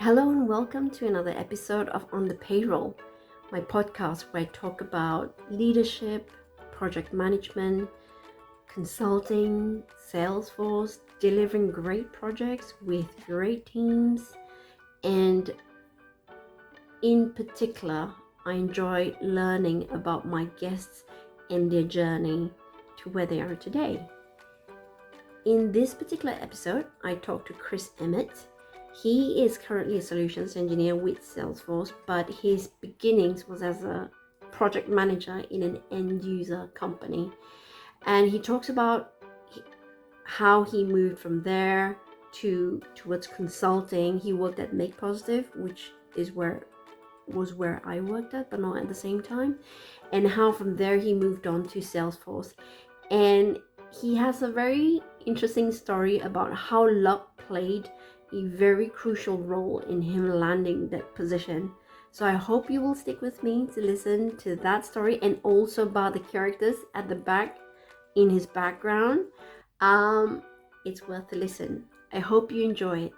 Hello and welcome to another episode of On the Payroll, my podcast where I talk about leadership, project management, consulting, Salesforce, delivering great projects with great teams, and in particular, I enjoy learning about my guests and their journey to where they are today. In this particular episode, I talked to Chris Emmett. He is currently a solutions engineer with Salesforce, but his beginnings was as a project manager in an end user company. And he talks about how he moved from there towards consulting. He worked at Make Positive, which was where I worked at, but not at the same time. And how from there he moved on to Salesforce. And he has a very interesting story about how luck played a very crucial role in him landing that position. So I hope you will stick with me to listen to that story and also about the characters at the back in his background. It's worth a listen. I hope you enjoy it.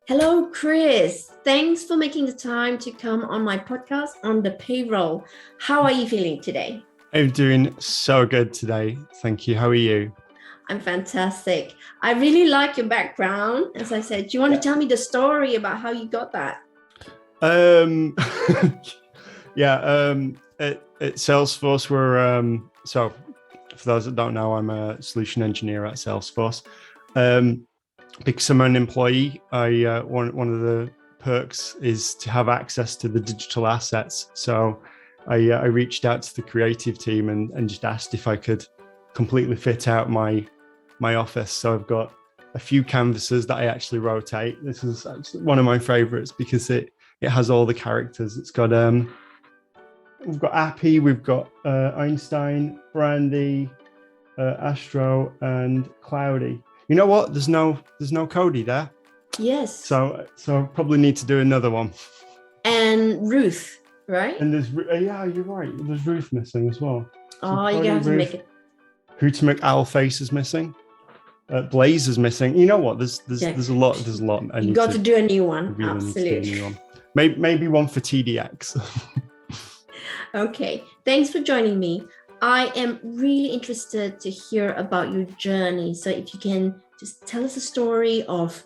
Hello, Chris. Thanks for making the time to come on my podcast on the payroll. How are you feeling today? I'm doing so good today. Thank you. How are you? I'm fantastic. I really like your background. As I said, do you want to tell me the story about how you got that? At Salesforce, so for those that don't know, I'm a solution engineer at Salesforce. Because I'm an employee, one of the perks is to have access to the digital assets. So I reached out to the creative team and just asked if I could completely fit out my office. So I've got a few canvases that I actually rotate. This is one of my favorites because it has all the characters. It's got we've got Appy, we've got Einstein, Brandy, Astro, and Cloudy. You know what? There's no Cody there. Yes. So I probably need to do another one. And Ruth, right? And there's yeah, you're right. There's Ruth missing as well. So you have to make it. Hootamuk Owl Face is missing. Blaze is missing. You know what? There's a lot. You got to do a new one. Really absolutely. New one. Maybe one for TDX. Okay. Thanks for joining me. I am really interested to hear about your journey. So if you can just tell us a story of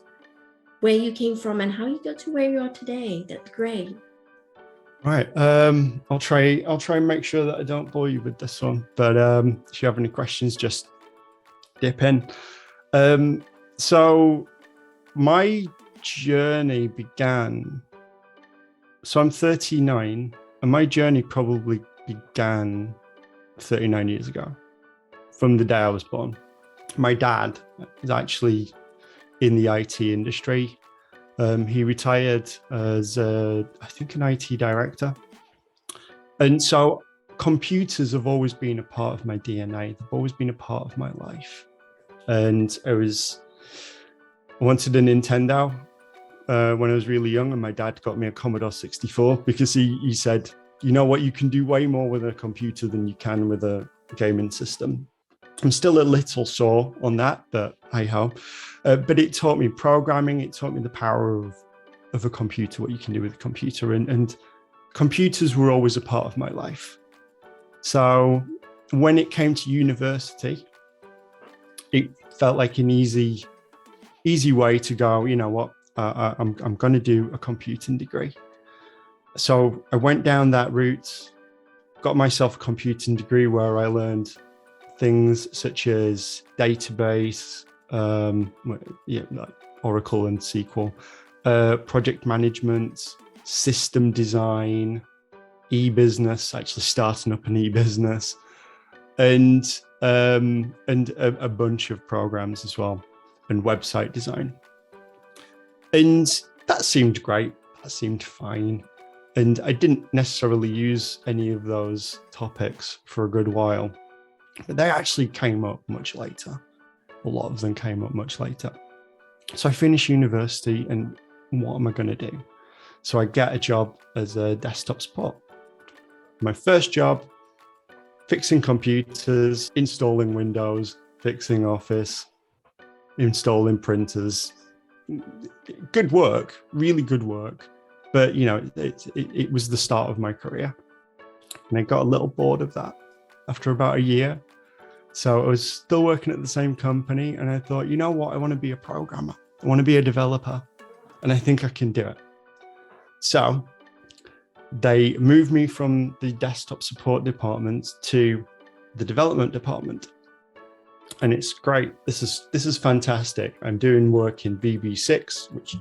where you came from and how you got to where you are today, that'd be great. Right. I'll try and make sure that I don't bore you with this one. But if you have any questions, just dip in. So my journey began. So I'm 39, and my journey probably began 39 years ago, from the day I was born. My dad is actually in the IT industry. He retired as, I think, an IT director. And so computers have always been a part of my DNA. They've always been a part of my life. And I wanted a Nintendo when I was really young, and my dad got me a Commodore 64 because he said, you know what, you can do way more with a computer than you can with a gaming system. I'm still a little sore on that, but hey-ho. But it taught me programming. It taught me the power of a computer, what you can do with a computer. And computers were always a part of my life. So when it came to university, it felt like an easy way to go, you know what, I'm going to do a computing degree. So I went down that route, got myself a computing degree where I learned things such as database, like Oracle and SQL, project management, system design, e-business, actually starting up an e-business, and a bunch of programs as well, and website design. And that seemed great. That seemed fine. And I didn't necessarily use any of those topics for a good while, but they actually came up much later. A lot of them came up much later. So I finished university, and what am I going to do? So I get a job as a desktop support. My first job, fixing computers, installing Windows, fixing Office, installing printers. Good work, really good work. But, it was the start of my career. And I got a little bored of that after about a year. So I was still working at the same company. And I thought, you know what? I want to be a programmer. I want to be a developer. And I think I can do it. So they moved me from the desktop support department to the development department. And it's great. This is fantastic. I'm doing work in VB6, which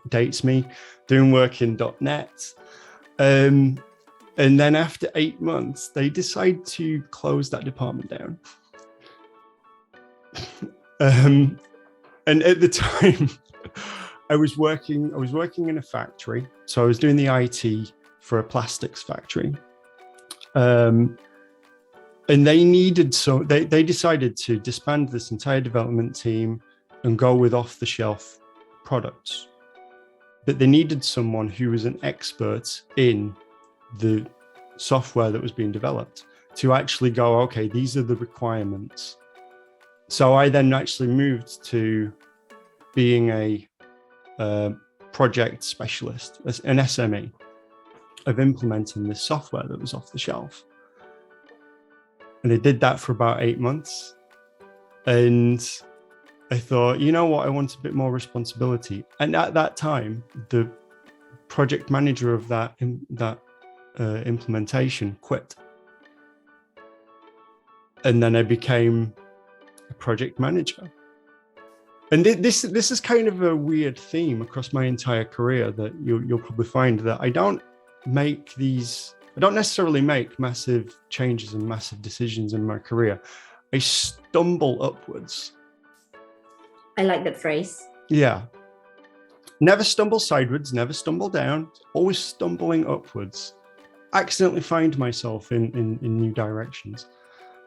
dates me, doing work in .NET. And then after 8 months, they decide to close that department down. And at the time, I was working in a factory. So I was doing the IT for a plastics factory. And they decided to disband this entire development team and go with off-the-shelf products. But they needed someone who was an expert in the software that was being developed to actually go, okay, these are the requirements. So I then actually moved to being a project specialist, an SME, of implementing this software that was off the shelf. And I did that for about 8 months. And I thought, you know what, I want a bit more responsibility. And at that time, the project manager of that implementation quit. And then I became a project manager. And this is kind of a weird theme across my entire career that you'll probably find that I don't necessarily make massive changes and massive decisions in my career. I stumble upwards. I like that phrase. Yeah. Never stumble sideways, never stumble down, always stumbling upwards. Accidentally find myself in new directions.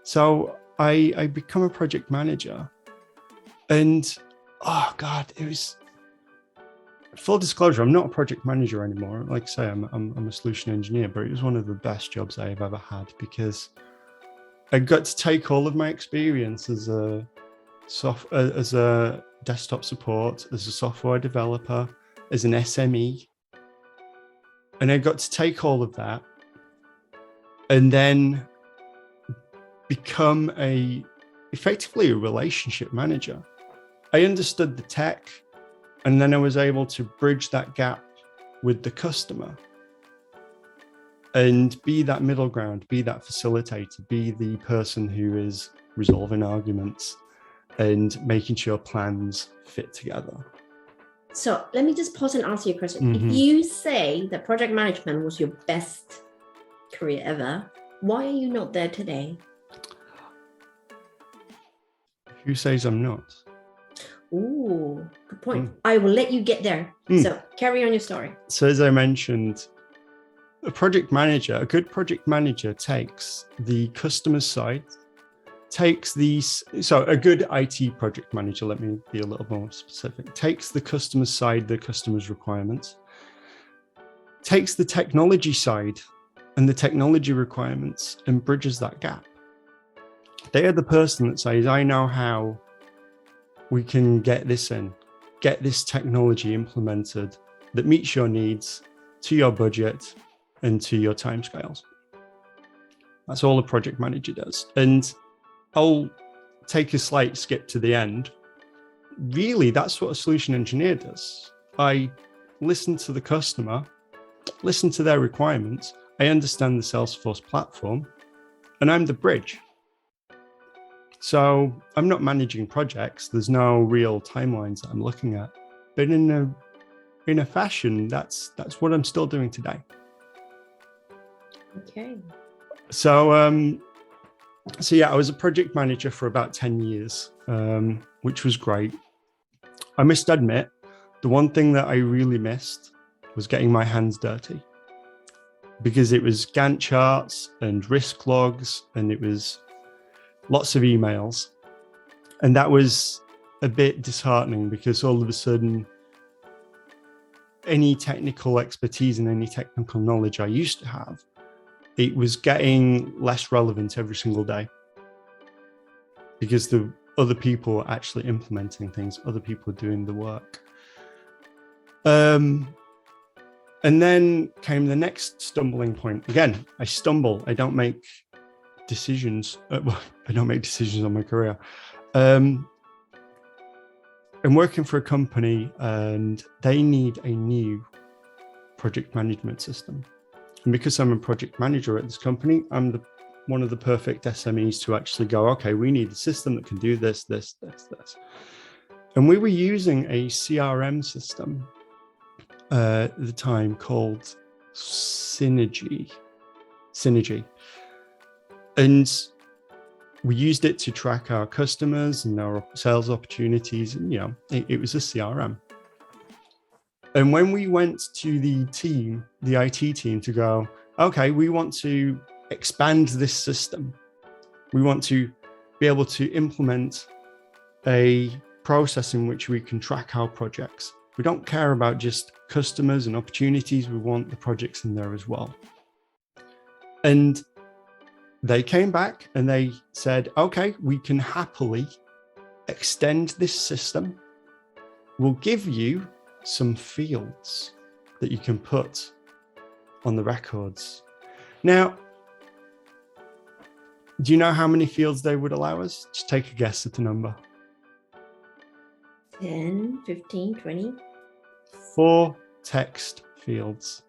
So I become a project manager. And oh God, it was, full disclosure, I'm not a project manager anymore. Like I say, I'm a solution engineer, but it was one of the best jobs I've ever had because I got to take all of my experience as a desktop support, as a software developer, as an SME, and I got to take all of that and then become effectively a relationship manager. I understood the tech. And then I was able to bridge that gap with the customer and be that middle ground, be that facilitator, be the person who is resolving arguments and making sure plans fit together. So let me just pause and ask you a question. Mm-hmm. If you say that project management was your best career ever, why are you not there today? Who says I'm not? Ooh, good point. I will let you get there. So carry on your story. So as I mentioned, a good project manager takes the customer side, a good IT project manager, let me be a little more specific, takes the customer side, the customer's requirements, takes the technology side and the technology requirements and bridges that gap. They are the person that says, I know how we can get this technology implemented that meets your needs, to your budget, and to your timescales. That's all a project manager does. And I'll take a slight skip to the end. Really, that's what a solution engineer does. I listen to the customer, listen to their requirements. I understand the Salesforce platform, and I'm the bridge. So I'm not managing projects. There's no real timelines that I'm looking at. But in a fashion, that's what I'm still doing today. Okay. So yeah, I was a project manager for about 10 years, which was great. I must admit, the one thing that I really missed was getting my hands dirty, because it was Gantt charts and risk logs, and it was lots of emails. And that was a bit disheartening, because all of a sudden, any technical expertise and any technical knowledge I used to have it was getting less relevant every single day because the other people were actually implementing things, other people were doing the work. And then came the next stumbling point. Again, I stumble. I don't make decisions. I don't make decisions on my career. I'm working for a company and they need a new project management system. And because I'm a project manager at this company, I'm one of the perfect SMEs to actually go, okay, we need a system that can do this, this, this, this. And we were using a CRM system at the time called Synergy. And we used it to track our customers and our sales opportunities. And, it was a CRM. And when we went to the team, the IT team, to go, okay, we want to expand this system. We want to be able to implement a process in which we can track our projects. We don't care about just customers and opportunities. We want the projects in there as well. And they came back and they said, okay, we can happily extend this system. We'll give you some fields that you can put on the records. Now, do you know how many fields they would allow us? Just take a guess at the number. 10, 15, 20. 4 text fields.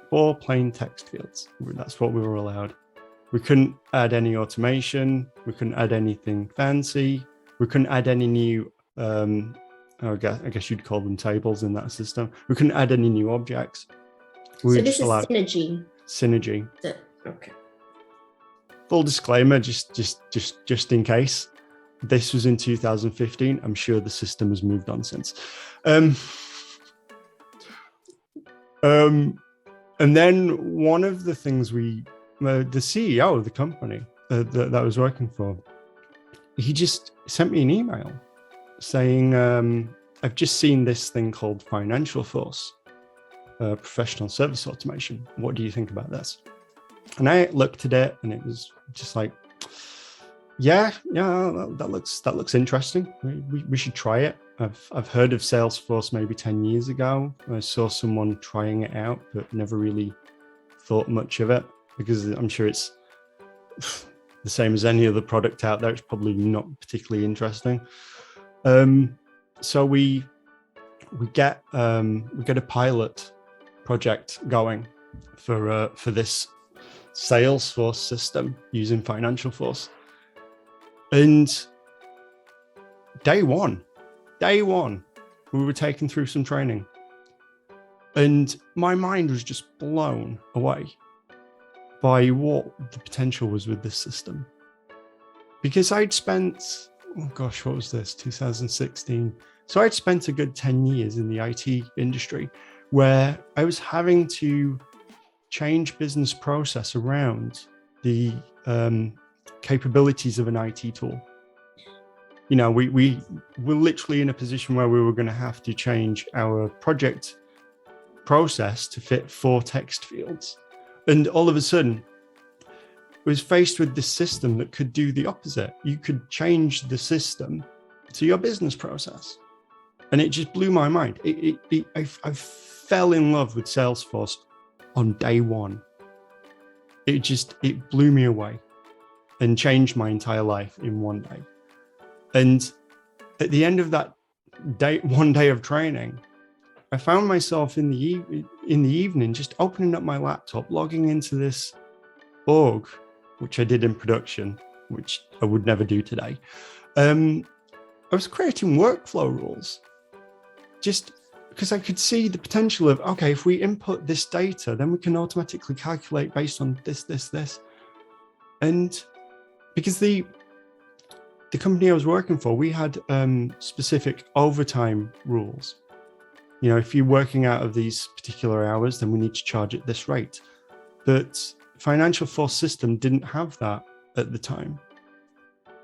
4 plain text fields. That's what we were allowed. We couldn't add any automation. We couldn't add anything fancy. We couldn't add any new, I guess you'd call them tables in that system. We couldn't add any new objects. So this is Synergy. Synergy. Okay. Full disclaimer, just in case. This was in 2015. I'm sure the system has moved on since. And then one of the things the CEO of the company that I was working for, he just sent me an email saying, I've just seen this thing called Financial Force, professional service automation. What do you think about this? And I looked at it and it was just like, yeah, that looks interesting. We should try it. I've heard of Salesforce maybe 10 years ago. I saw someone trying it out, but never really thought much of it because I'm sure it's the same as any other product out there. It's probably not particularly interesting. So we get a pilot project going for this Salesforce system using Financial Force. And day one, we were taken through some training. And my mind was just blown away by what the potential was with this system. Because I'd spent, what was this, 2016? So I'd spent a good 10 years in the IT industry where I was having to change business process around the capabilities of an IT tool. We were literally in a position where we were going to have to change our project process to fit 4 text fields. And all of a sudden, I was faced with this system that could do the opposite. You could change the system to your business process. And it just blew my mind. I fell in love with Salesforce on day one. It blew me away and changed my entire life in one day. And at the end of that one day of training, I found myself in the evening just opening up my laptop, logging into this org, which I did in production, which I would never do today. I was creating workflow rules just because I could see the potential of, okay, if we input this data, then we can automatically calculate based on this. And because the company I was working for, we had specific overtime rules. If you're working out of these particular hours, then we need to charge at this rate. But Financial Force system didn't have that at the time.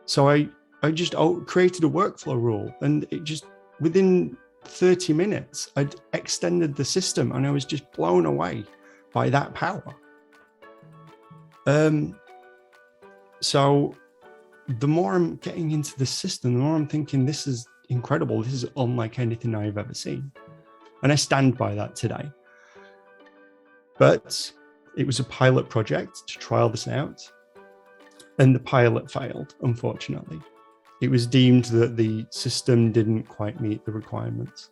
So I just created a workflow rule, and it just, within 30 minutes, I'd extended the system, and I was just blown away by that power. So the more I'm getting into the system, the more I'm thinking, this is incredible. This is unlike anything I've ever seen. And I stand by that today. But it was a pilot project to trial this out. And the pilot failed, unfortunately. It was deemed that the system didn't quite meet the requirements.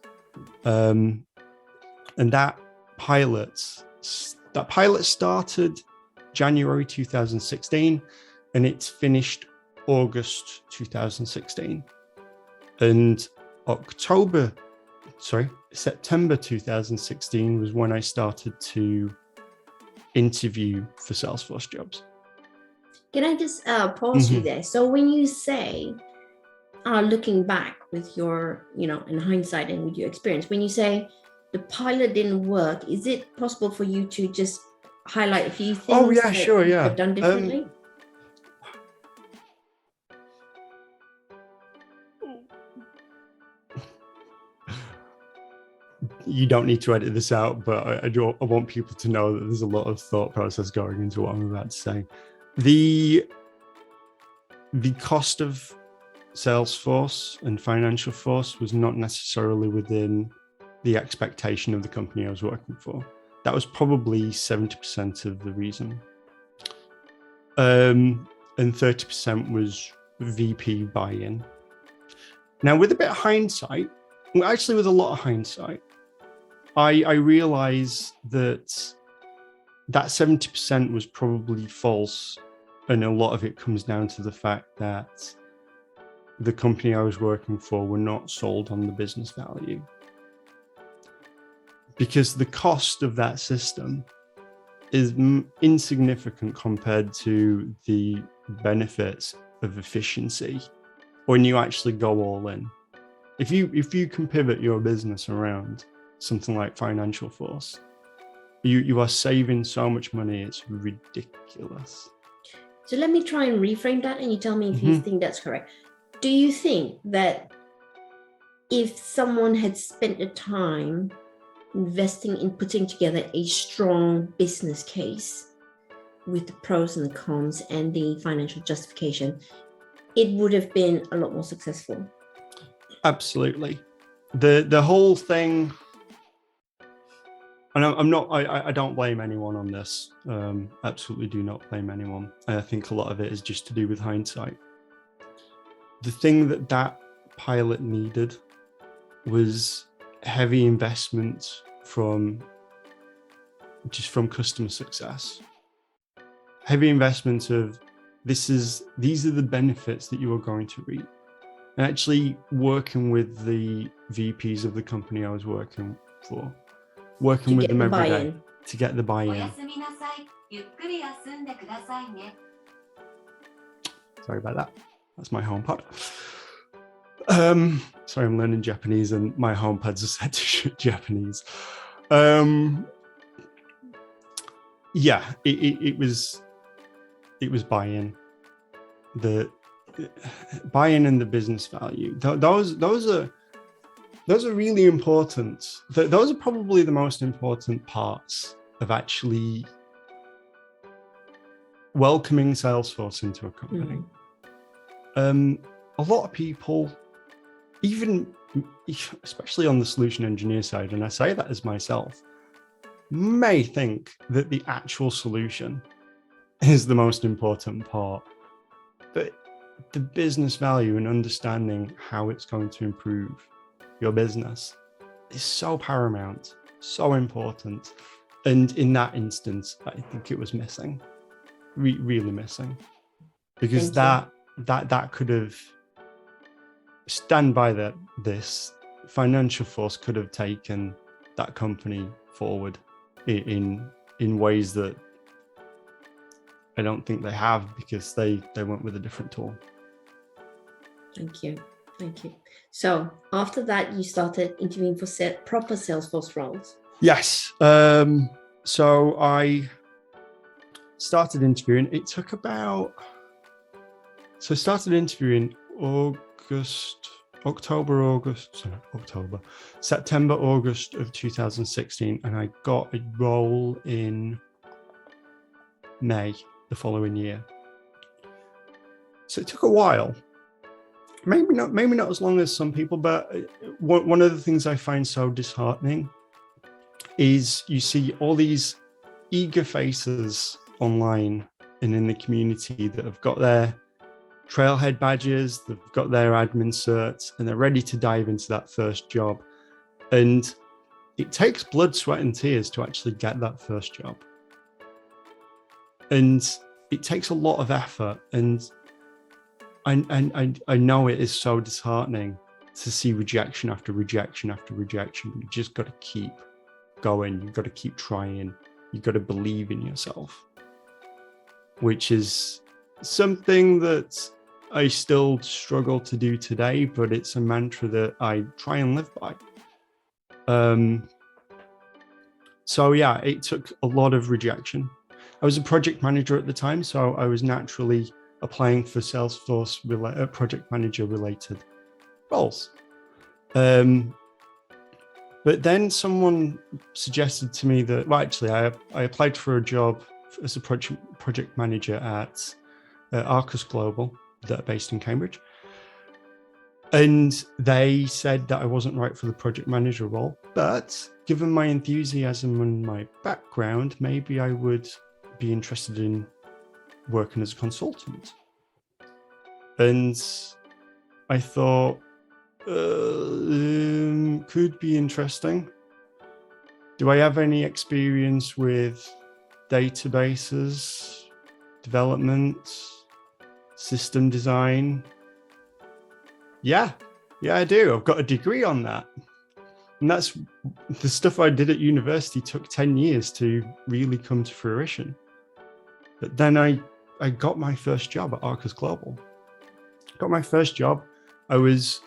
And that pilot started January 2016, and it's finished August 2016. And September 2016 was when I started to interview for Salesforce jobs. Can I just pause you there? So when you say, looking back with your, in hindsight and with your experience, when you say the pilot didn't work, is it possible for you to just highlight a few things? Oh yeah, sure, yeah. You've done differently? You don't need to edit this out, but I want people to know that there's a lot of thought process going into what I'm about to say. The cost of Salesforce and Financial Force was not necessarily within the expectation of the company I was working for. That was probably 70% of the reason. And 30% was VP buy-in. Now, with a bit of hindsight, well, actually with a lot of hindsight, I realize that 70% was probably false. And a lot of it comes down to the fact that the company I was working for were not sold on the business value. Because the cost of that system is insignificant compared to the benefits of efficiency when you actually go all in. If you can pivot your business around something like Financial Force, you are saving so much money, it's ridiculous. So let me try and reframe that, and you tell me if you think that's correct. Do you think that if someone had spent the time investing in putting together a strong business case with the pros and the cons and the financial justification, it would have been a lot more successful? Absolutely. The whole thing, and I don't blame anyone on this. Absolutely do not blame anyone. I think a lot of it is just to do with hindsight. The thing that pilot needed was heavy investment from customer success. Heavy investment of these are the benefits that you are going to reap. And actually working with the VPs of the company I was working for, working with them every day to get the buy-in. Sorry about that. That's my HomePod. Sorry, I'm learning Japanese and my HomePods are set to Japanese. Yeah, it was buy-in. The buy-in and the business value. Those are really important. Those are probably the most important parts of actually welcoming Salesforce into a company. A lot of people, especially on the solution engineer side, and I say that as myself, may think that the actual solution is the most important part. But the business value and understanding how it's going to improve your business is so paramount, so important. And in that instance, I think it was missing, really missing, because that could have stand by that. This Financial Force could have taken that company forward in ways that I don't think they have, because they went with a different tool. Thank you. So after that, you started interviewing for proper Salesforce roles. Yes. So I started interviewing. It took about. So I started interviewing September, August of 2016, and I got a role in May the following year. So it took a while. Maybe not as long as some people, but one of the things I find so disheartening is you see all these eager faces online and in the community that have got their trailhead badges, they've got their admin certs, and they're ready to dive into that first job. And it takes blood, sweat, and tears to actually get that first job. And it takes a lot of effort. And I know it is so disheartening to see rejection after rejection after rejection. You just got to keep going. You've got to keep trying. You've got to believe in yourself, which is something that I still struggle to do today, but it's a mantra that I try and live by. So yeah, it took a lot of rejection. I was a project manager at the time, so I was naturally applying for Salesforce project manager related roles. But then someone suggested to me that, well, actually, I applied for a job as a project manager at Arcus Global, that are based in Cambridge. And they said that I wasn't right for the project manager role, but given my enthusiasm and my background, maybe I would be interested in working as a consultant. And I thought, could be interesting. Do I have any experience with databases, development, system design? Yeah, I do. I've got a degree on that. And that's the stuff I did at university took 10 years to really come to fruition. But then I got my first job at Arcus Global. Got my first job. I was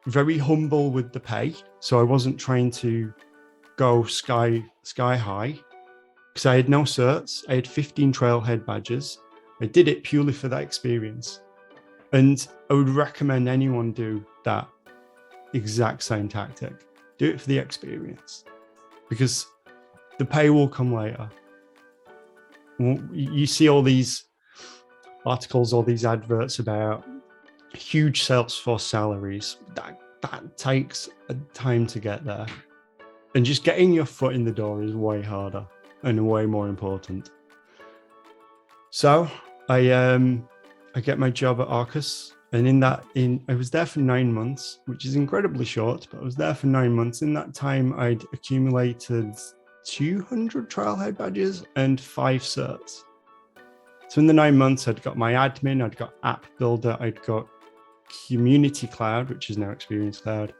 very humble with the pay. So I wasn't trying to go sky high because I had no certs. I had 15 trailhead badges. I did it purely for that experience. And I would recommend anyone do that exact same tactic. Do it for the experience, because the pay will come later. You see all these articles, all these adverts about huge Salesforce salaries. That takes a time to get there. And just getting your foot in the door is way harder and way more important. So I get my job at Arcus, and I was there for 9 months, which is incredibly short, but I was there for 9 months. In that time, I'd accumulated 200 trailhead badges and 5 certs. So in the 9 months, I'd got my admin, I'd got app builder, I'd got community cloud, which is now Experience Cloud.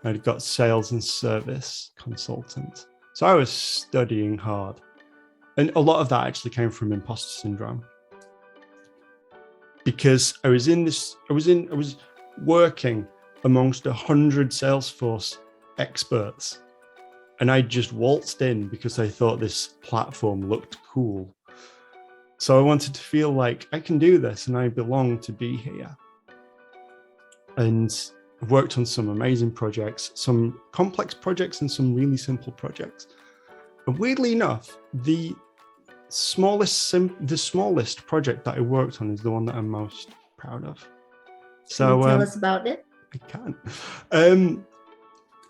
I'd got sales and service consultant. So I was studying hard. And a lot of that actually came from imposter syndrome. Because I was working amongst 100 Salesforce experts, and I just waltzed in because I thought this platform looked cool. So I wanted to feel like I can do this and I belong to be here. And I've worked on some amazing projects, some complex projects and some really simple projects. And weirdly enough, the smallest project that I worked on is the one that I'm most proud of. So can you tell us about it? I can.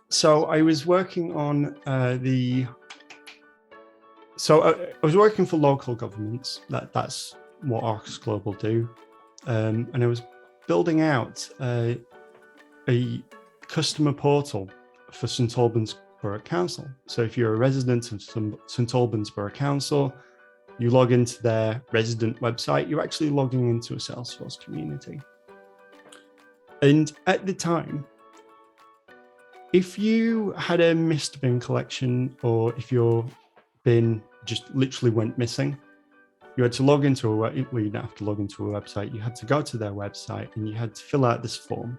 So I was working on I was working for local governments. That's what Arcus Global do, and I was building out a customer portal for St Albans Borough Council. So if you're a resident of St Albans Borough Council, you log into their resident website, you're actually logging into a Salesforce community. And at the time, if you had a missed bin collection, or if your bin just literally went missing, you had to log into well, you didn't have to log into a website. You had to go to their website and you had to fill out this form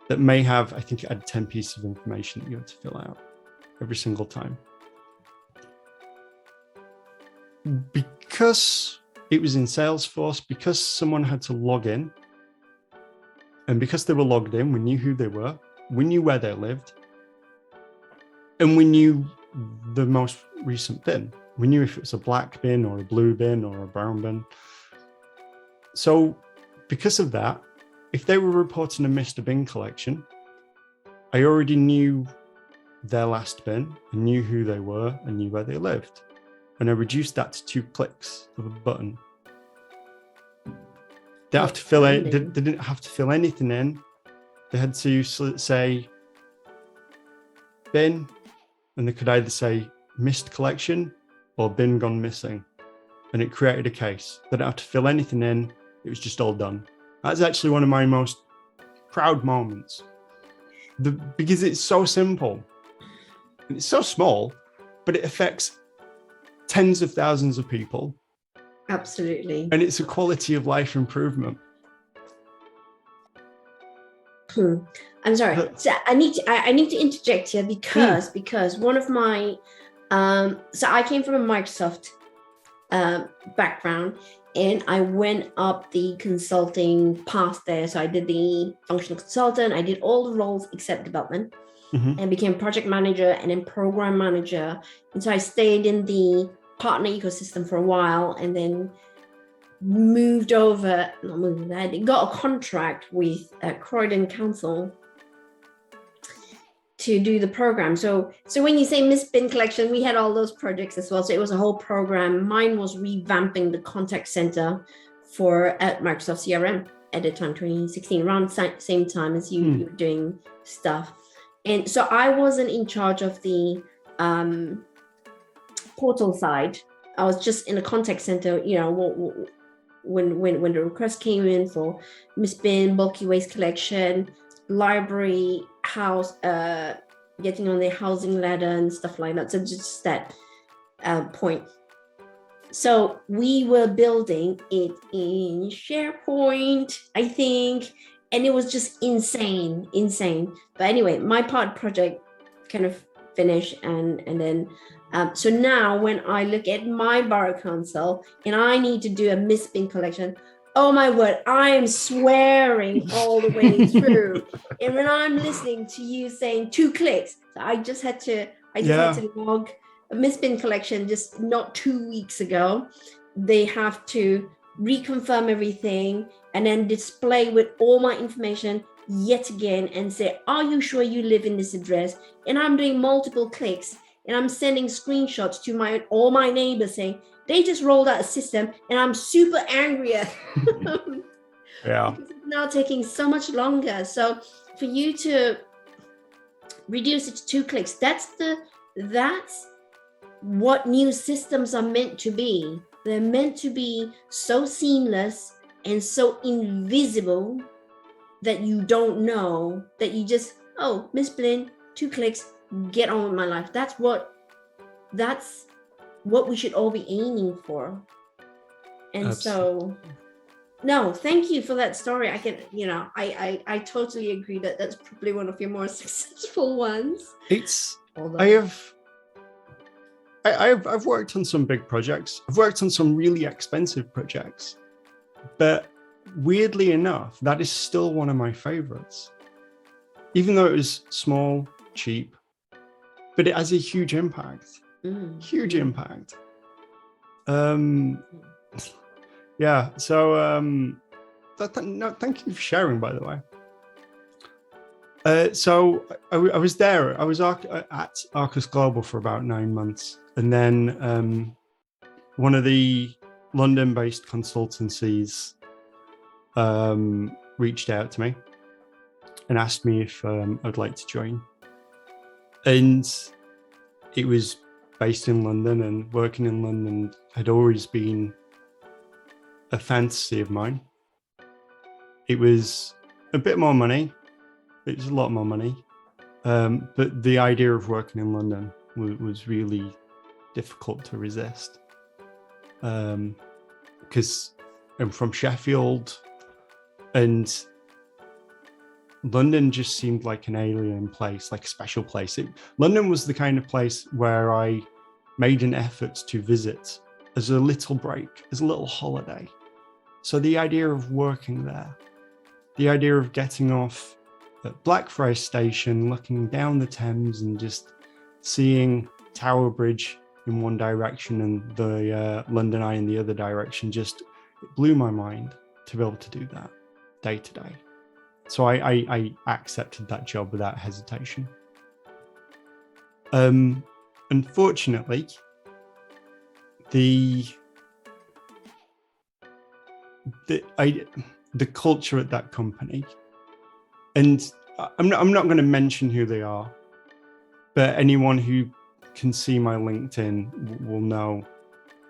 that may have, I think it had 10 pieces of information that you had to fill out every single time. Because it was in Salesforce, because someone had to log in, and because they were logged in, we knew who they were, we knew where they lived, and we knew the most recent bin. We knew if it was a black bin or a blue bin or a brown bin. So because of that, if they were reporting a missed bin collection, I already knew their last bin and knew who they were and knew where they lived. And I reduced that to 2 clicks of a button. They didn't have to fill anything in. They had to say bin, and they could either say missed collection or bin gone missing. And it created a case. They didn't have to fill anything in. It was just all done. That's actually one of my most proud moments. Because it's so simple. It's so small, but it affects tens of thousands of people. Absolutely. And it's a quality of life improvement. I'm sorry. So I need to interject here because one of my so I came from a Microsoft background, and I went up the consulting path there. So I did the functional consultant. I did all the roles except development, and became project manager and then program manager. And so I stayed in the partner ecosystem for a while, and then I got a contract with Croydon Council to do the program. So when you say missed bin collection, we had all those projects as well. So it was a whole program. Mine was revamping the contact center at Microsoft CRM at the time, 2016, around same time as you were doing stuff. And so I wasn't in charge of the portal side. I was just in the contact center, when the request came in for missed bin, bulky waste collection, library, house, getting on the housing ladder and stuff like that. So just that point. So we were building it in SharePoint, I think, and it was just insane. But anyway, my project kind of finished, and then so now when I look at my borough council and I need to do a missed bin collection, oh my word, I am swearing all the way through. And when I'm listening to you saying 2 clicks, so I just had to log a missed bin collection just not 2 weeks ago. They have to reconfirm everything and then display with all my information yet again and say, are you sure you live in this address? And I'm doing multiple clicks, and I'm sending screenshots to all my neighbors saying, they just rolled out a system and I'm super angry at them. Yeah. Because it's now taking so much longer. So for you to reduce it to 2 clicks, that's what new systems are meant to be. They're meant to be so seamless and so invisible that you don't know, that you just, Miss Blinn, 2 clicks, get on with my life. That's what we should all be aiming for. And Absolutely. So, no, thank you for that story. I can, I totally agree that that's probably one of your more successful ones. I've worked on some big projects. I've worked on some really expensive projects, but weirdly enough, that is still one of my favorites. Even though it was small, cheap, but it has a huge impact. Huge impact. Yeah. So thank you for sharing, by the way. So I was there. I was at Arcus Global for about 9 months, and then one of the London-based consultancies reached out to me and asked me if I'd like to join. And it was based in London, and working in London had always been a fantasy of mine. It was a bit more money. It was a lot more money. But the idea of working in London was really difficult to resist. Because I'm from Sheffield, and London just seemed like an alien place, like a special place. London was the kind of place where I made an effort to visit as a little break, as a little holiday. So the idea of working there, the idea of getting off at Blackfriars Station, looking down the Thames and just seeing Tower Bridge in one direction and the London Eye in the other direction. Just it blew my mind to be able to do that day to day. So I accepted that job without hesitation. Unfortunately, the culture at that company, and I'm not going to mention who they are, but anyone who can see my LinkedIn will know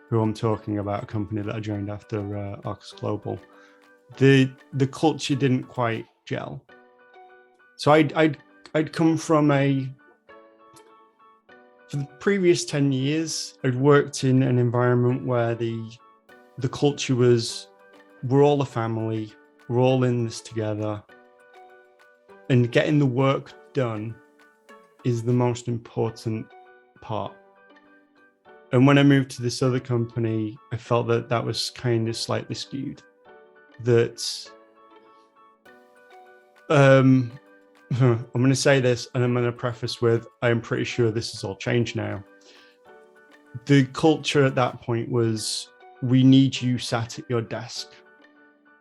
who I'm talking about, a company that I joined after Arcus Global. The culture didn't quite gel. So I'd come from for the previous 10 years, I'd worked in an environment where the culture was, we're all a family, we're all in this together, and getting the work done is the most important part. And when I moved to this other company, I felt that that was kind of slightly skewed. That I'm going to say this, and I'm going to preface with, I'm pretty sure this has all changed now. The culture at that point was, we need you sat at your desk.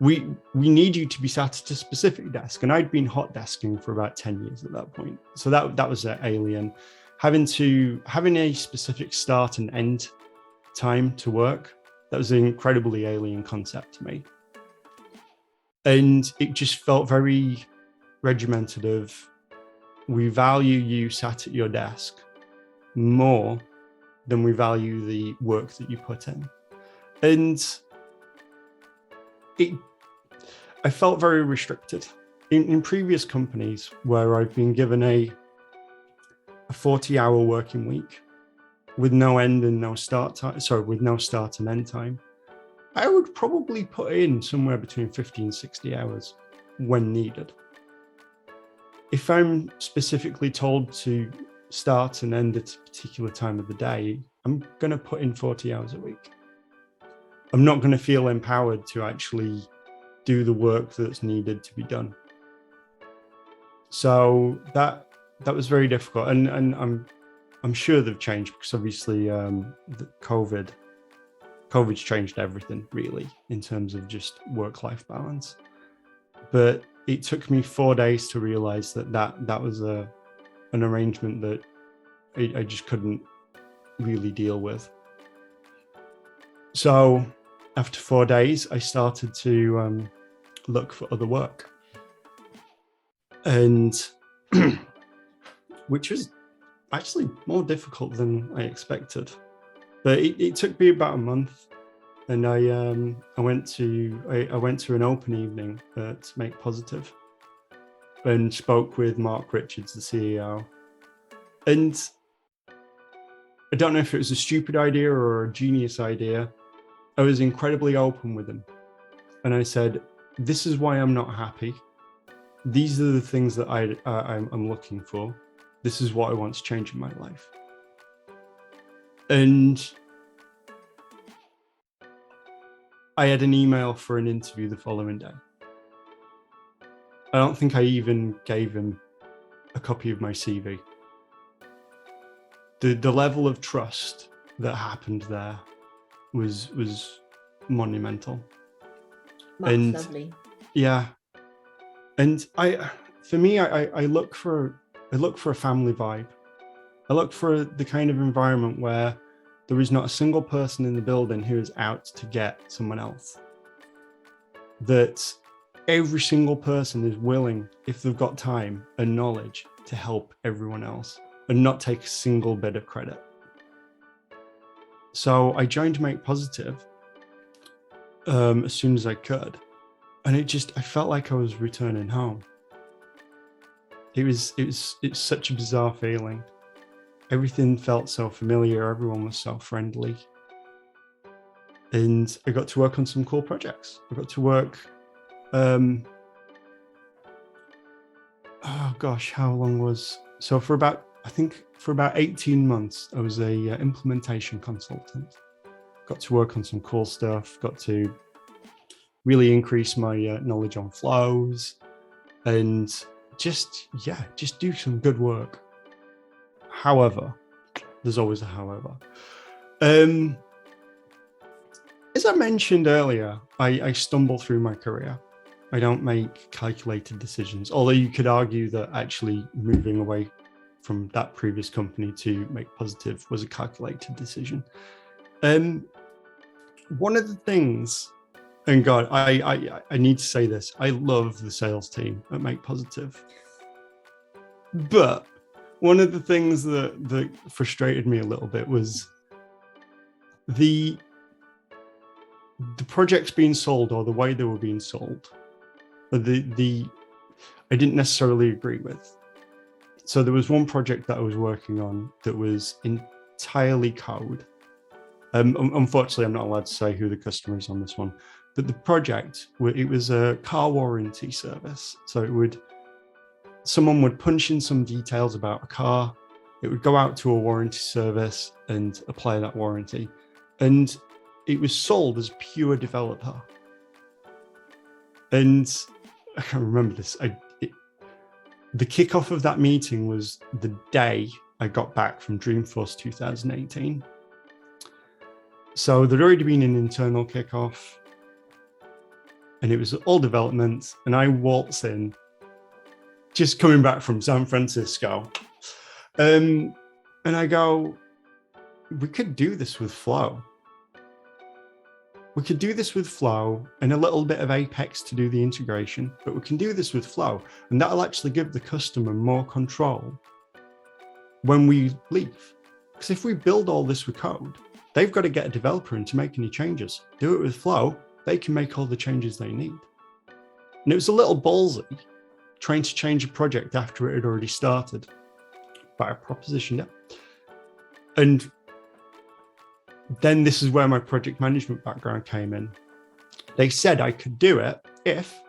We need you to be sat at a specific desk. And I'd been hot desking for about 10 years at that point. So that was alien. Having a specific start and end time to work, that was an incredibly alien concept to me. And it just felt very regimented of, we value you sat at your desk more than we value the work that you put in. And I felt very restricted. In previous companies where I've been given a 40-hour working week with no end and no start time, with no start and end time, I would probably put in somewhere between 50 and 60 hours when needed. If I'm specifically told to start and end at a particular time of the day, I'm going to put in 40 hours a week. I'm not going to feel empowered to actually do the work that's needed to be done. So that was very difficult, and I'm sure they've changed, because obviously the COVID's changed everything really in terms of just work-life balance. But it took me 4 days to realize that was an arrangement that I just couldn't really deal with. So after 4 days, I started to look for other work, and which was actually more difficult than I expected. But it took me about a month, and I went to an open evening at Make Positive and spoke with Mark Richards, the CEO. And I don't know if it was a stupid idea or a genius idea. I was incredibly open with him, and I said, "This is why I'm not happy. These are the things that I'm looking for. This is what I want to change in my life." And I had an email for an interview the following day. I don't think I even gave him a copy of my CV. The level of trust that happened there was monumental. That's and lovely. Yeah, and I look for a family vibe. I look for the kind of environment where there is not a single person in the building who is out to get someone else. That every single person is willing, if they've got time and knowledge, to help everyone else and not take a single bit of credit. So I joined Make Positive as soon as I could, and I felt like I was returning home. It's such a bizarre feeling. Everything felt so familiar. Everyone was so friendly. And I got to work on some cool projects. I got to work, how long was, so for about 18 months, I was a implementation consultant. Got to work on some cool stuff, got to really increase my knowledge on flows, and just do some good work. However, there's always a however. Um, as I mentioned earlier, I stumble through my career. I don't make calculated decisions, although you could argue that actually moving away from that previous company to Make Positive was a calculated decision. One of the things, and God, I need to say this, I love the sales team at Make Positive. But one of the things that frustrated me a little bit was the projects being sold, or the way they were being sold, I didn't necessarily agree with. So there was one project that I was working on that was entirely code. Unfortunately, I'm not allowed to say who the customer is on this one, but the project, it was a car warranty service. So someone would punch in some details about a car, it would go out to a warranty service and apply that warranty. And it was sold as pure developer. And I can't remember this. The kickoff of that meeting was the day I got back from Dreamforce 2018. So there'd already been an internal kickoff, and it was all development. And I waltz in, just coming back from San Francisco. And I go, we could do this with Flow. We could do this with Flow and a little bit of Apex to do the integration, but we can do this with Flow. And that'll actually give the customer more control when we leave. Because if we build all this with code, they've got to get a developer in to make any changes. Do it with Flow, they can make all the changes they need. And it was a little ballsy trying to change a project after it had already started, but I propositioned it. And then this is where my project management background came in. They said I could do it if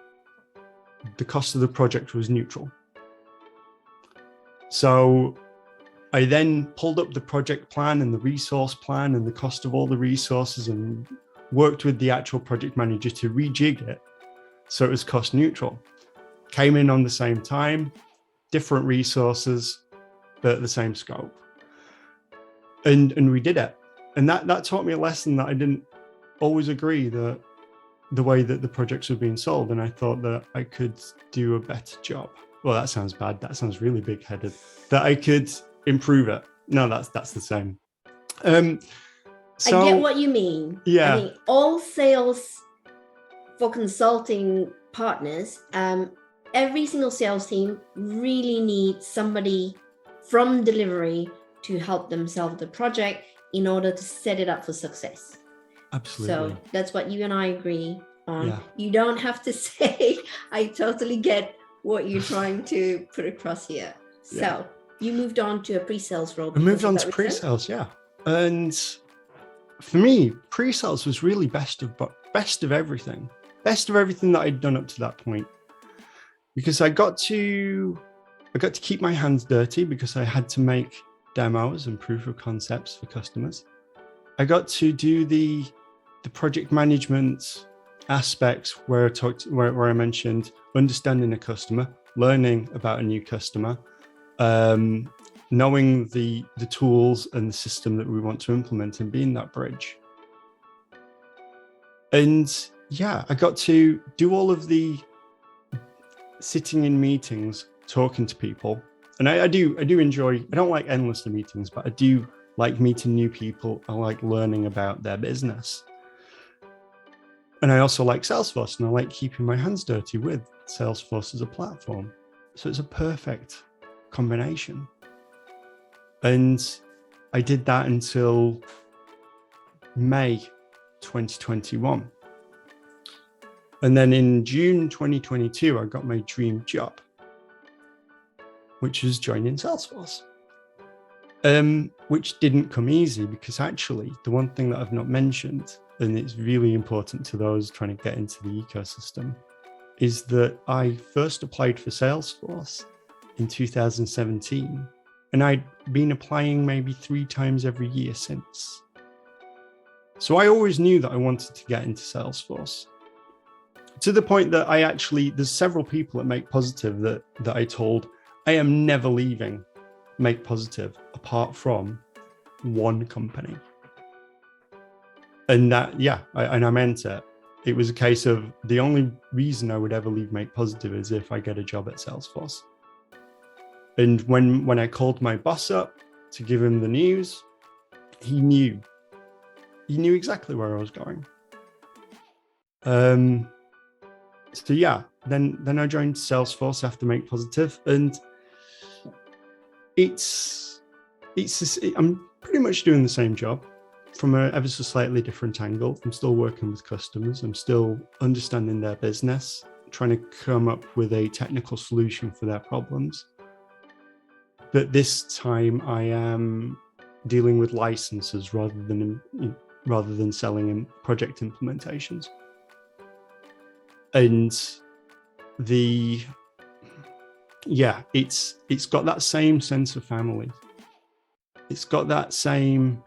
the cost of the project was neutral. So I then pulled up the project plan and the resource plan and the cost of all the resources and worked with the actual project manager to rejig it so it was cost neutral. Came in on the same time, different resources, but the same scope. And we did it. And that taught me a lesson that I didn't always agree that the way that the projects were being sold. And I thought that I could do a better job. Well, that sounds bad. That sounds really big-headed. That I could improve it. No, that's the same. So, I get what you mean. Yeah. I think all sales for consulting partners, every single sales team really needs somebody from delivery to help them solve the project in order to set it up for success. Absolutely. So that's what you and I agree on. Yeah. You don't have to say, I totally get what you're trying to put across here. Yeah. So you moved on to a pre-sales role. I moved on to pre-sales, yeah. And for me, pre-sales was really best of everything. Best of everything that I'd done up to that point. Because I got to keep my hands dirty because I had to make demos and proof of concepts for customers. I got to do the project management aspects where I mentioned understanding a customer, learning about a new customer, knowing the tools and the system that we want to implement and being that bridge. And yeah, I got to do all of the sitting in meetings, talking to people. And I do enjoy, I don't like endless meetings, but I do like meeting new people. I like learning about their business. And I also like Salesforce, and I like keeping my hands dirty with Salesforce as a platform. So it's a perfect combination. And I did that until May 2021. And then in June 2022, I got my dream job, which was joining Salesforce, which didn't come easy because actually the one thing that I've not mentioned, and it's really important to those trying to get into the ecosystem, is that I first applied for Salesforce in 2017, and I'd been applying maybe 3 times every year since. So I always knew that I wanted to get into Salesforce, to the point that there's several people at Make Positive that I told, I am never leaving Make Positive apart from one company. And that, I meant it. It was a case of the only reason I would ever leave Make Positive is if I get a job at Salesforce. And when I called my boss up to give him the news, he knew exactly where I was going. So yeah, then I joined Salesforce after Make Positive, and I'm pretty much doing the same job from a ever so slightly different angle. I'm still working with customers. I'm still understanding their business, trying to come up with a technical solution for their problems. But this time I am dealing with licenses rather than selling project implementations. And it's got that same sense of family. It's got that same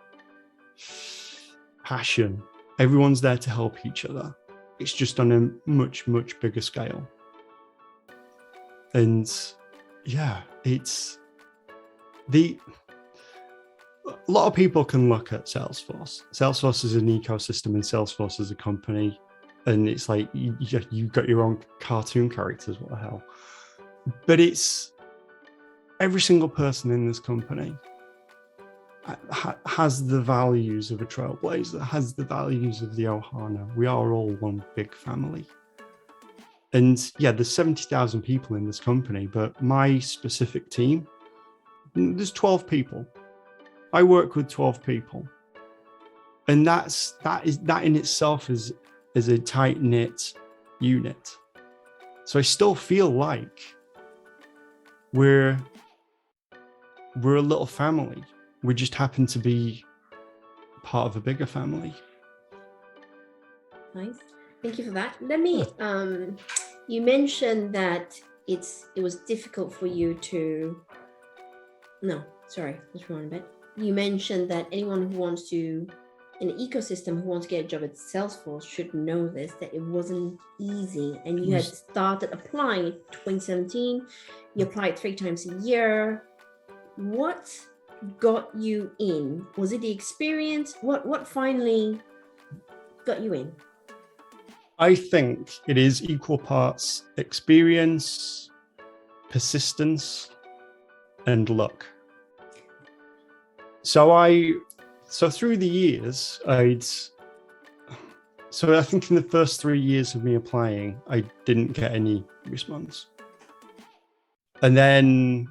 passion. Everyone's there to help each other. It's just on a much, much bigger scale. And yeah, a lot of people can look at Salesforce. Salesforce is an ecosystem and Salesforce is a company. And it's like, you've got your own cartoon characters, what the hell? But it's every single person in this company has the values of a trailblazer, has the values of the Ohana. We are all one big family. And yeah, there's 70,000 people in this company, but my specific team, there's 12 people. I work with 12 people. And that in itself is a tight-knit unit. So I still feel like we're a little family. We just happen to be part of a bigger family. Nice. Thank you for that. Let me, you mentioned that it was difficult for you to, no, sorry, let's rewind a bit. You mentioned that anyone who wants to, in an ecosystem, who wants to get a job at Salesforce should know this, that it wasn't easy. And you had started applying in 2017. You applied 3 times a year. What got you in? Was it the experience? What finally got you in? I think it is equal parts experience, persistence, and luck. So through the years, I think in the first 3 years of me applying, I didn't get any response. And then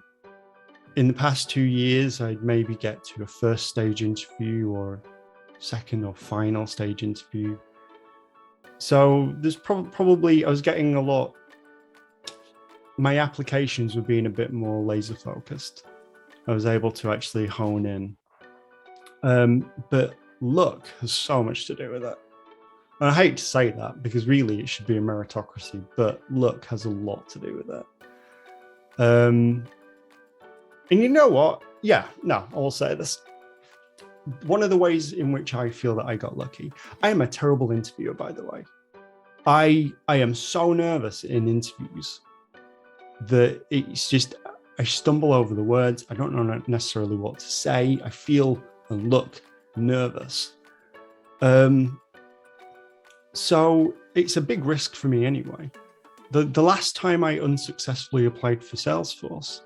in the past 2 years, I'd maybe get to a first stage interview or second or final stage interview. So there's probably, I was getting a lot, my applications were being a bit more laser focused. I was able to actually hone in. But luck has so much to do with it. And I hate to say that because really it should be a meritocracy, but luck has a lot to do with it. And you know what? Yeah, no, I'll say this. One of the ways in which I feel that I got lucky, I am a terrible interviewer, by the way. I am so nervous in interviews that it's just, I stumble over the words. I don't know necessarily what to say. I feel and look nervous. So it's a big risk for me anyway. The last time I unsuccessfully applied for Salesforce,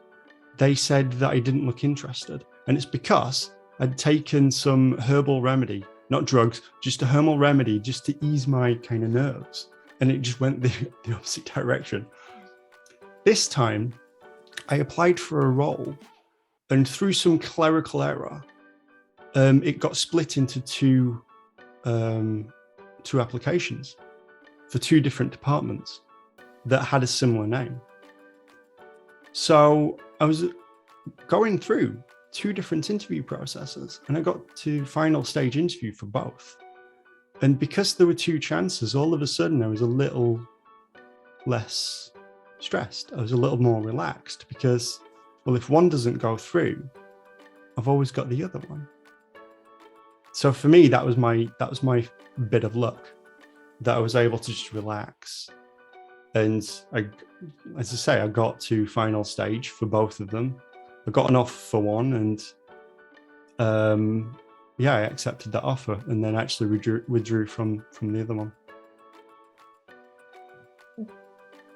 they said that I didn't look interested. And it's because I'd taken some herbal remedy, not drugs, just a herbal remedy just to ease my kind of nerves. And it just went the opposite direction. This time, I applied for a role, and through some clerical error, it got split into two applications for 2 different departments that had a similar name. So I was going through 2 different interview processes, and I got to final stage interview for both. And because there were 2 chances, all of a sudden I was a little less stressed. I was a little more relaxed because, well, if one doesn't go through, I've always got the other one. So for me, that was my bit of luck, that I was able to just relax. And as I say, I got to final stage for both of them. I got an offer for one, and yeah, I accepted that offer and then actually withdrew from the other one.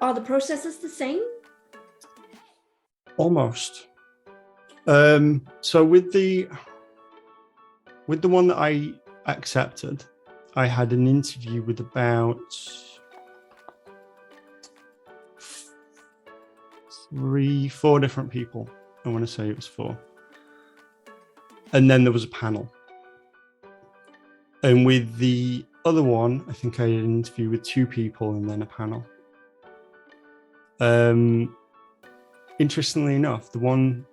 Are the processes the same? Almost. So with the one that I accepted, I had an interview with about 4 different people. I want to say it was 4. And then there was a panel. And with the other one, I think I had an interview with 2 people and then a panel. Interestingly enough, the one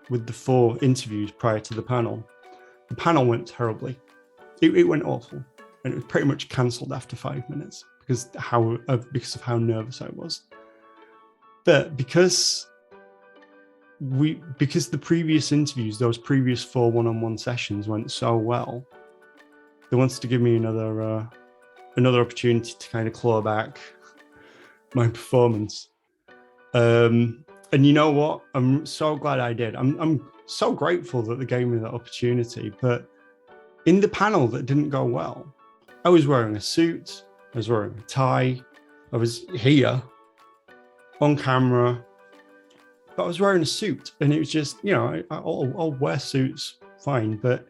with the 4 interviews prior to the panel went terribly. It went awful, and it was pretty much cancelled after 5 minutes because of how nervous I was. But because the previous interviews, those previous 4 one-on-one sessions went so well, they wanted to give me another opportunity to kind of claw back my performance. And you know what? I'm so glad I did. I'm so grateful that they gave me that opportunity. But in the panel that didn't go well, I was wearing a suit, I was wearing a tie, I was here on camera, but I was wearing a suit, and it was just, I'll wear suits fine, but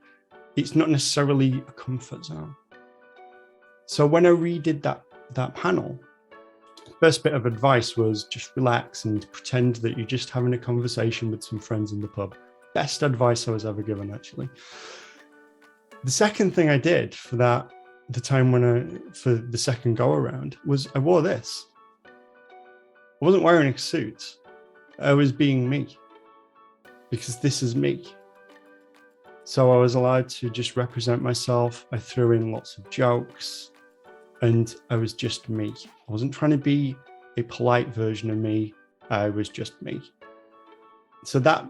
it's not necessarily a comfort zone. So when I redid that panel, first bit of advice was just relax and pretend that you're just having a conversation with some friends in the pub. Best advice I was ever given, actually. The second thing I did for the second go around was I wore this. I wasn't wearing a suit. I was being me, because this is me. So I was allowed to just represent myself. I threw in lots of jokes, and I was just me. I wasn't trying to be a polite version of me. I was just me. So that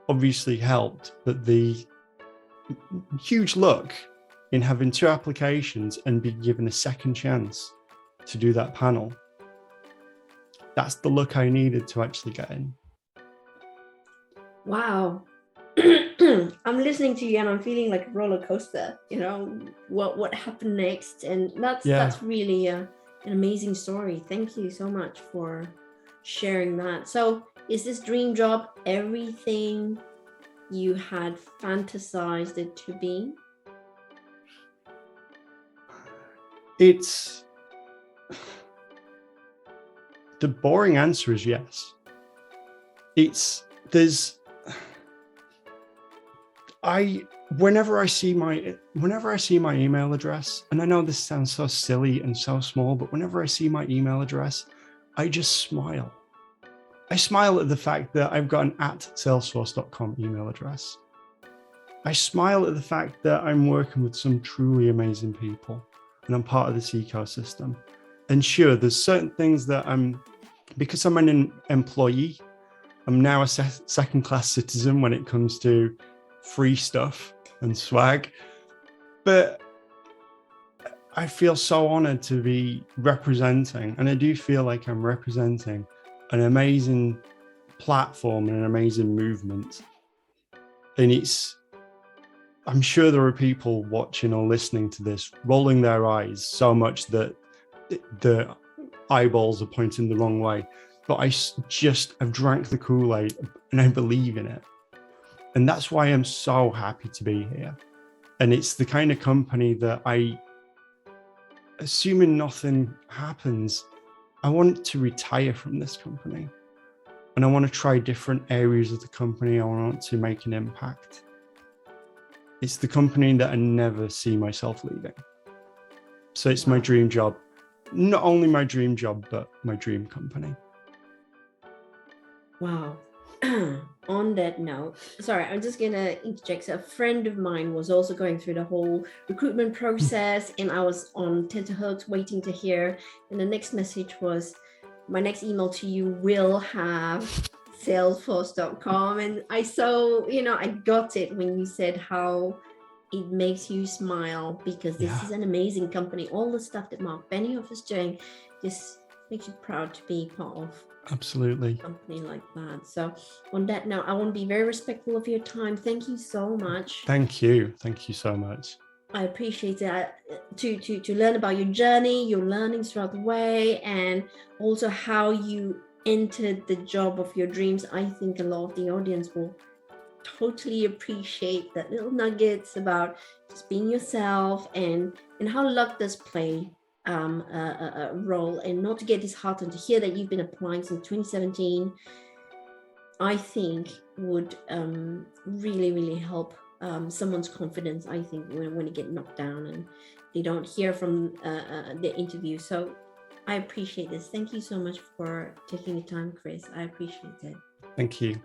obviously helped, but the huge luck in having 2 applications and being given a second chance to do that panel, that's the luck I needed to actually get in. Wow. I'm listening to you and I'm feeling like a roller coaster, what happened next. And that's really an amazing story. Thank you so much for sharing that. So is this dream job everything you had fantasized it to be? It's the boring answer is yes. Whenever I see my email address, and I know this sounds so silly and so small, but whenever I see my email address, I just smile. I smile at the fact that I've got an @salesforce.com email address. I smile at the fact that I'm working with some truly amazing people and I'm part of this ecosystem. And sure, there's certain things that because I'm an employee, I'm now a second-class citizen when it comes to free stuff and swag. But I feel so honored to be representing, and I do feel like I'm representing an amazing platform and an amazing movement. And I'm sure there are people watching or listening to this rolling their eyes so much that the eyeballs are pointing the wrong way. But I've drank the Kool-Aid and I believe in it. And that's why I'm so happy to be here. And it's the kind of company that assuming nothing happens, I want to retire from this company. And I want to try different areas of the company. I want to make an impact. It's the company that I never see myself leaving. So it's my dream job. Not only my dream job, but my dream company. Wow. On that note, sorry, I'm just gonna interject. So a friend of mine was also going through the whole recruitment process, and I was on tenterhooks waiting to hear. And the next message was, my next email to you will have Salesforce.com. And I got it when you said how it makes you smile, because this is an amazing company. All the stuff that Mark Benioff is doing just makes you proud to be part of Absolutely. a company like that. So on that note, I want to be very respectful of your time. Thank you so much. Thank you so much. I appreciate that to learn about your journey, your learnings throughout the way, and also how you entered the job of your dreams. I think a lot of the audience will totally appreciate that little nuggets about just being yourself and how luck does play a role, and not to get disheartened to hear that you've been applying since 2017. I think would really help someone's confidence, I think, when they get knocked down and they don't hear from the interview. So I appreciate this. Thank you so much for taking the time, Chris. I appreciate it. Thank you.